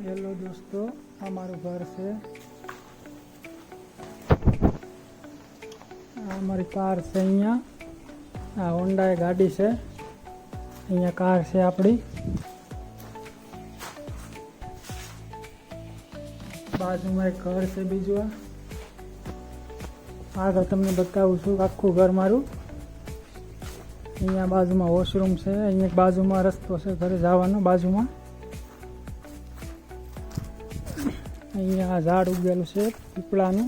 Hello दोस्तों, हमारू घर से हमारी कार से अँ होंडा गाड़ी से अँ कार से अपनी बाजू में एक घर से बीजू आगे तमने बताऊँ छूँ आखू घर मारू। अँ बाजू में वॉशरूम से अँ बाजू में रस्तो से घरे जवानो बाजू में अँ झाड़ उगेलू है पीपळानु।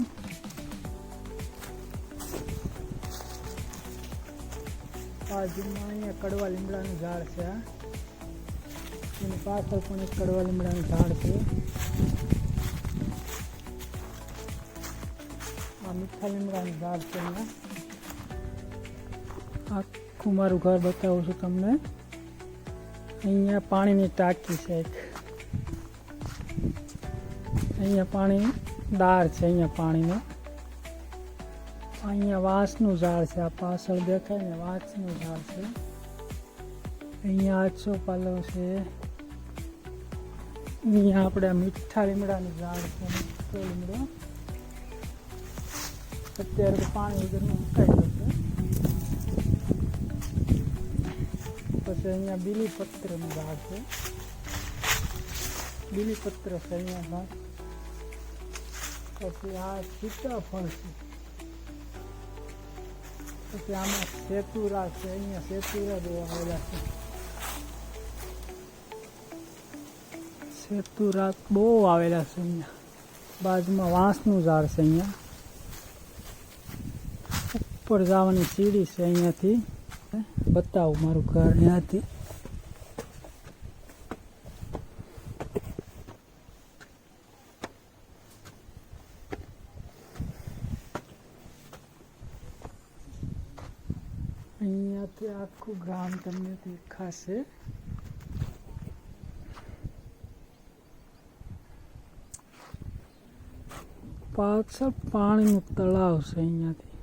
बाजू में अँ कड़वा लीमड़ानु झाड़ है पाछळ पण एक कड़वा लीमड़ानु झाड़ है। आ मीठा लीमड़ानु झाड़ है। आखू मारू घर बतावुं छुं तमने। अहींया पाणीनी टांकी है एक, अहींया पाणी दार है अहींया पाणीनो। अहींया वांसनु झाड़ है, आ पाछळ देखाय ने वांसनु झाड़ है। अहींया आछो पालो है। अहींया आपणे मीठा લીમડાનું झाड़ है, મીઠો લીમડો અત્યારે તો પાણી વગરનું મુકાઈ જશે। પછી અહીંયા બીલીપત્રનું झाड़ है, બીલીપત્ર છે અહીંયા झाड़। પછી આ સીતાફળ છે। પછી આમાં સેતુરા છે, અહીંયા સેતુરા જોવા આવેલા છે। સેતુરા બહુ આવેલા છે અહીંયા। બાજુમાં વાંસનું झाड़ છે। અહીંયા ઉપર જવાની સીડી છે, અહીંયાથી બતાવું મારું ઘર અહીંયાથી। અહીંયાથી આખું ગામ તમને દેખાશે। પાછળ પાણીનું તળાવ છે અહીંયાથી।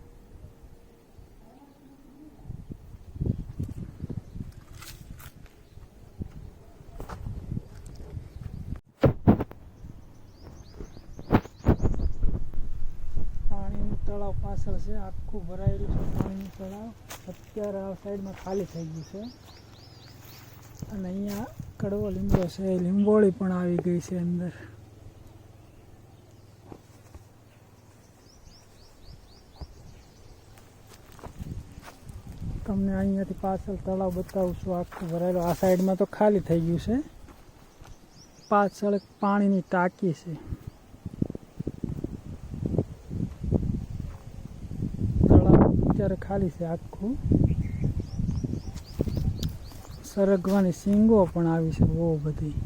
પાણીનું તળાવ પાછળ છે, આખું ભરાયેલું છે પાણીનું તળાવ। અત્યારે આ સાઈડમાં ખાલી થઈ ગયું છે અને અહીંયા કડવો લીમડો છે, લીંબોળી પણ આવી ગઈ છે અંદર। તમને અહીંયાથી પાછળ તળાવ બતાવું છું, આખું ભરાયેલું। આ સાઈડમાં તો ખાલી થઈ ગયું છે। પાછળ એક પાણીની ટાંકી છે। તળાવ અત્યારે ખાલી છે આખું। સરગવાની સીંગો પણ આવી છે બહુ બધી।